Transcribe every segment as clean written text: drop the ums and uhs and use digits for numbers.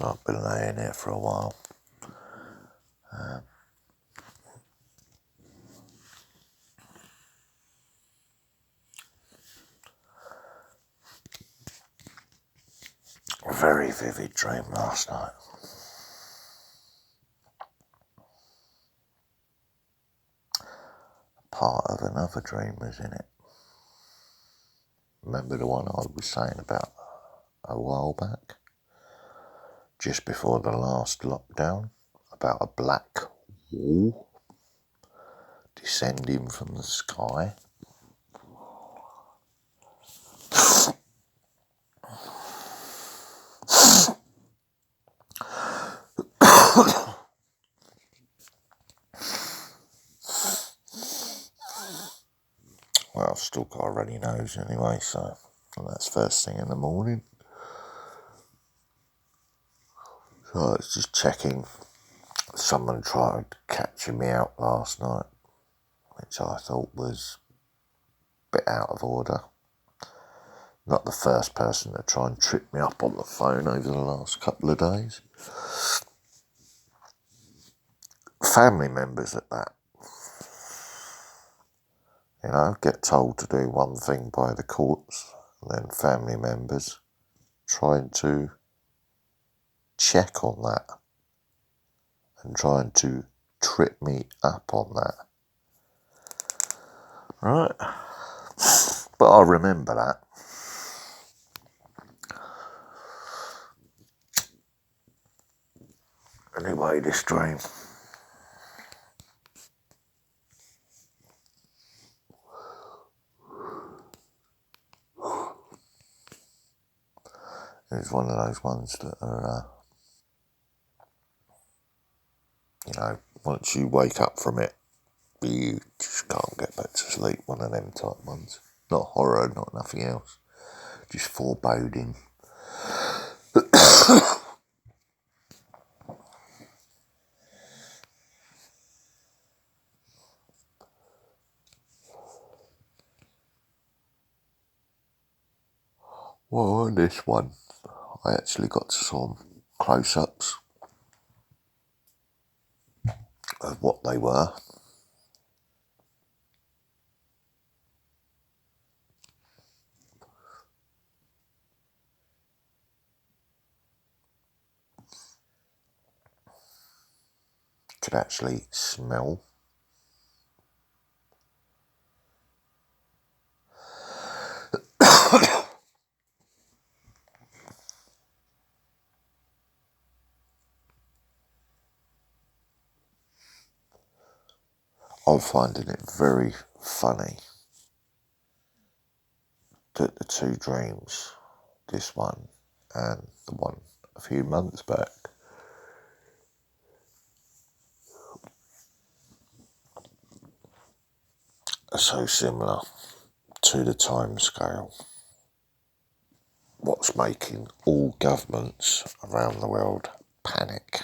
I've been laying here for a while. A very vivid dream last night. Part of another dream was in it. Remember the one I was saying about a while back? Just before the last lockdown? About a black wall descending from the sky. Well, I've still got a runny nose anyway, so that's first thing in the morning. So I was just checking. Someone tried catching me out last night, which I thought was a bit out of order. Not the first person to try and trip me up on the phone over the last couple of days. Family members at that. You know, get told to do one thing by the courts, and then family members trying to check on that and trying to trip me up on that. Right? But I remember that. Anyway, this dream. It's one of those ones that are, once you wake up from it, you just can't get back to sleep. One of them type ones. Not horror, not nothing else. Just foreboding. Well, on this one, I actually got some close-ups of what they were. Could actually smell. I'm finding it very funny that the two dreams, this one and the one a few months back, are so similar to the time scale. What's making all governments around the world panic.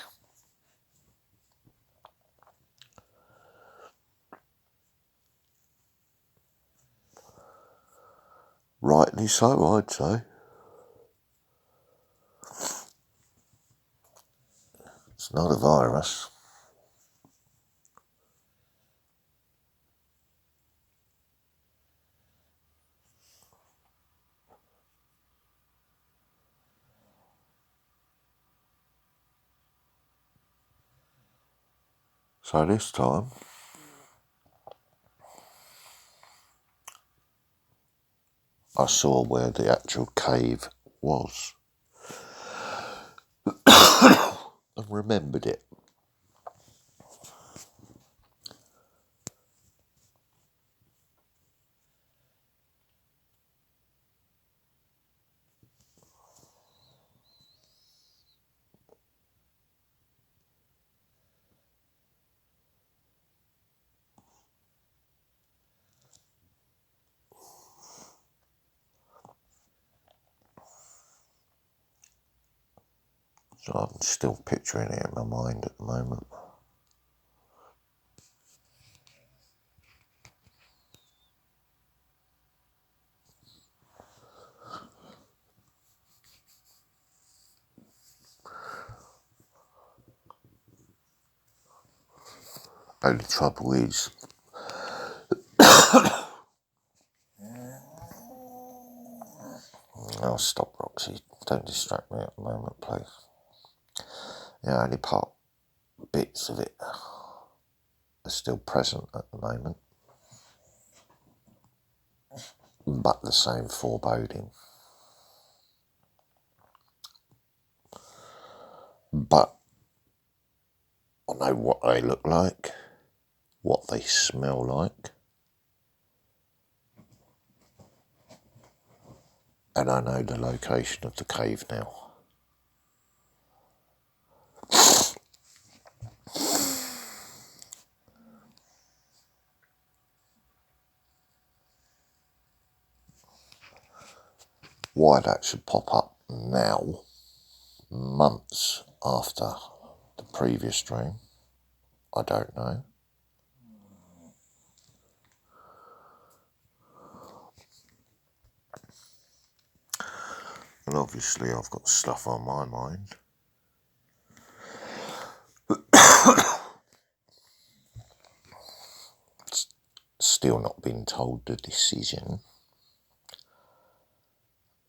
Rightly so, I'd say. It's not a virus. So this time, I saw where the actual cave was and remembered it. So I'm still picturing it in my mind at the moment. Only trouble is, I'll stop, Roxy. Don't distract me at the moment, please. Yeah, only bits of it are still present at the moment, but the same foreboding. But I know what they look like, what they smell like, and I know the location of the cave now. Why that should pop up now, months after the previous dream, I don't know. And obviously I've got stuff on my mind. Still not been told the decision,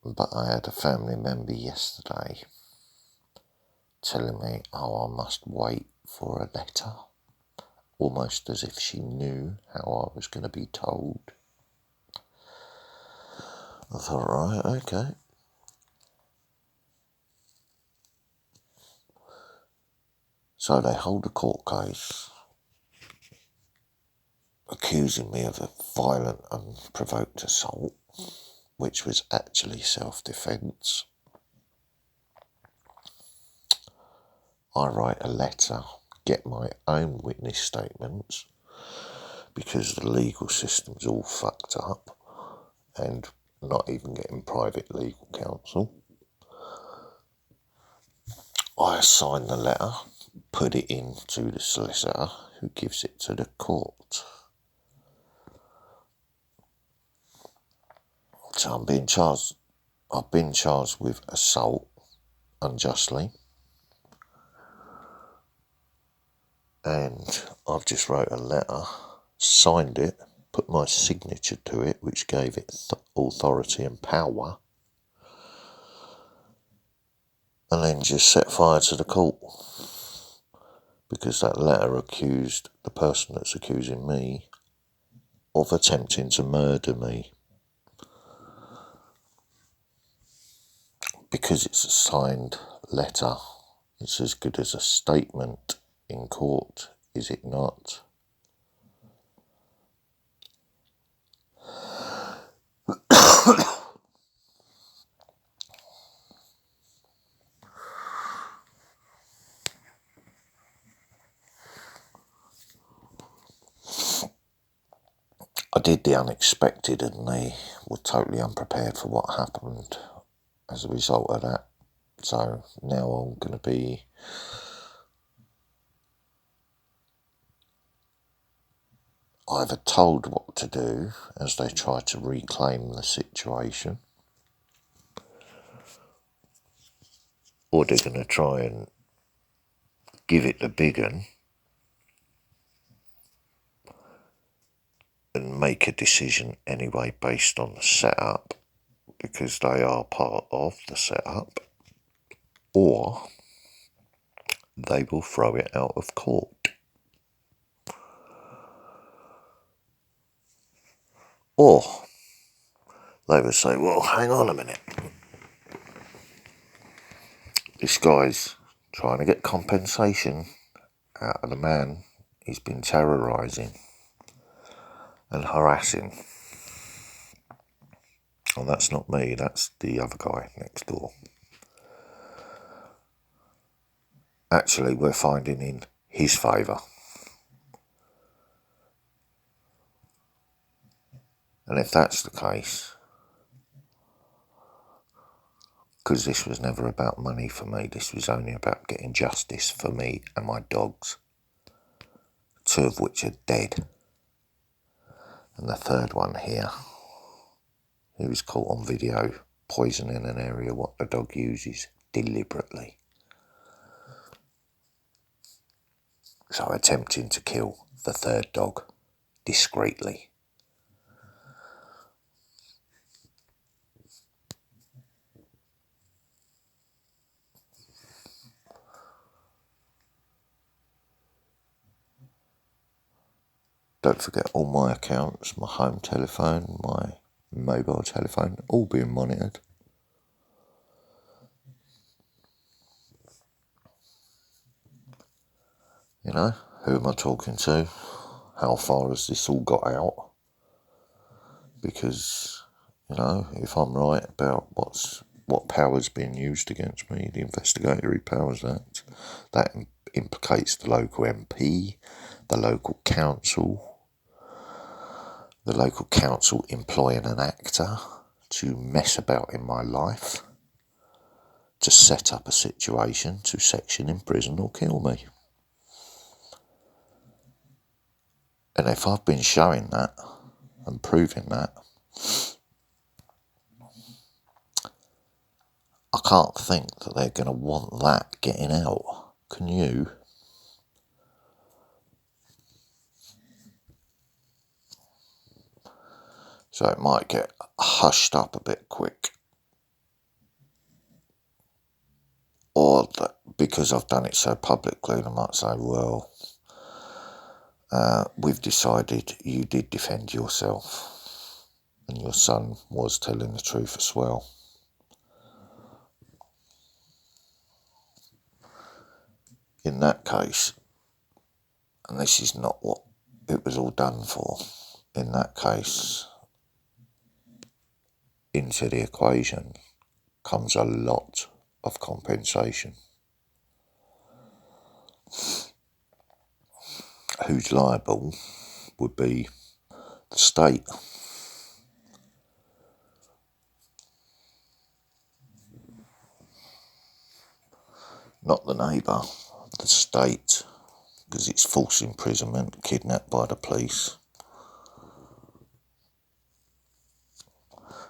but I had a family member yesterday telling me, oh, I must wait for a letter, almost as if she knew how I was going to be told. I thought, right, okay. So they hold a court case accusing me of a violent unprovoked assault, which was actually self-defence. I write a letter, get my own witness statements, because the legal system's all fucked up, and not even getting private legal counsel. I sign the letter, put it in to the solicitor, who gives it to the court. So I've been charged with assault unjustly, and I've just wrote a letter, signed it, put my signature to it, which gave it authority and power, and then just set fire to the court, because that letter accused the person that's accusing me of attempting to murder me. Because it's a signed letter, it's as good as a statement in court, is it not? I did the unexpected, and they were totally unprepared for what happened as a result of that. So now I'm going to be either told what to do as they try to reclaim the situation, or they're going to try and give it the big un and make a decision anyway based on the setup, because they are part of the setup, or they will throw it out of court. Or they would say, well, hang on a minute. This guy's trying to get compensation out of the man he's been terrorising and harassing. And that's not me, that's the other guy next door. Actually, we're finding in his favour. And if that's the case, because this was never about money for me, this was only about getting justice for me and my dogs, 2 of which are dead. And the third one here, he was caught on video poisoning an area what the dog uses deliberately. So attempting to kill the third dog discreetly. Don't forget all my accounts, my home telephone, my mobile telephone, all being monitored. You know, who am I talking to? How far has this all got out? Because, you know, if I'm right about what power's being used against me, the Investigatory Powers Act, that implicates the local MP, the local council employing an actor to mess about in my life, to set up a situation to section, imprison or kill me. And if I've been showing that and proving that, I can't think that they're going to want that getting out. Can you? So it might get hushed up a bit quick. Or that because I've done it so publicly, they might say, well, we've decided you did defend yourself and your son was telling the truth as well. In that case, and this is not what it was all done for, in that case, into the equation comes a lot of compensation. Who's liable would be the state. Not the neighbour, the state, because it's false imprisonment, kidnapped by the police,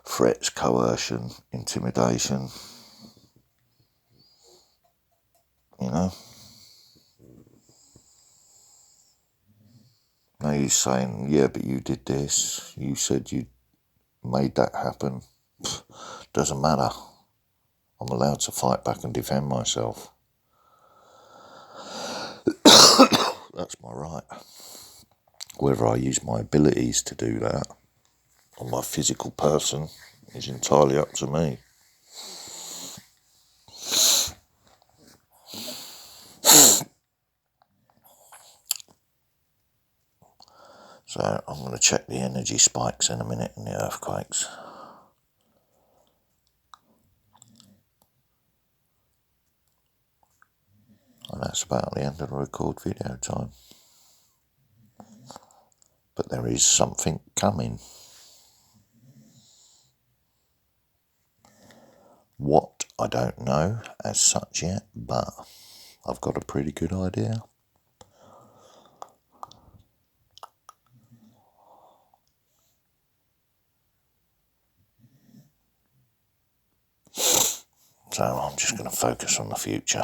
threats, coercion, intimidation, you know. Now you're saying, yeah, but you did this, you said you made that happen. Doesn't matter. I'm allowed to fight back and defend myself. That's my right. Whether I use my abilities to do that or my physical person is entirely up to me. So I'm going to check the energy spikes in a minute and the earthquakes. And that's about the end of the record video time. But there is something coming. What, I don't know as such yet, but I've got a pretty good idea. So I'm just going to focus on the future.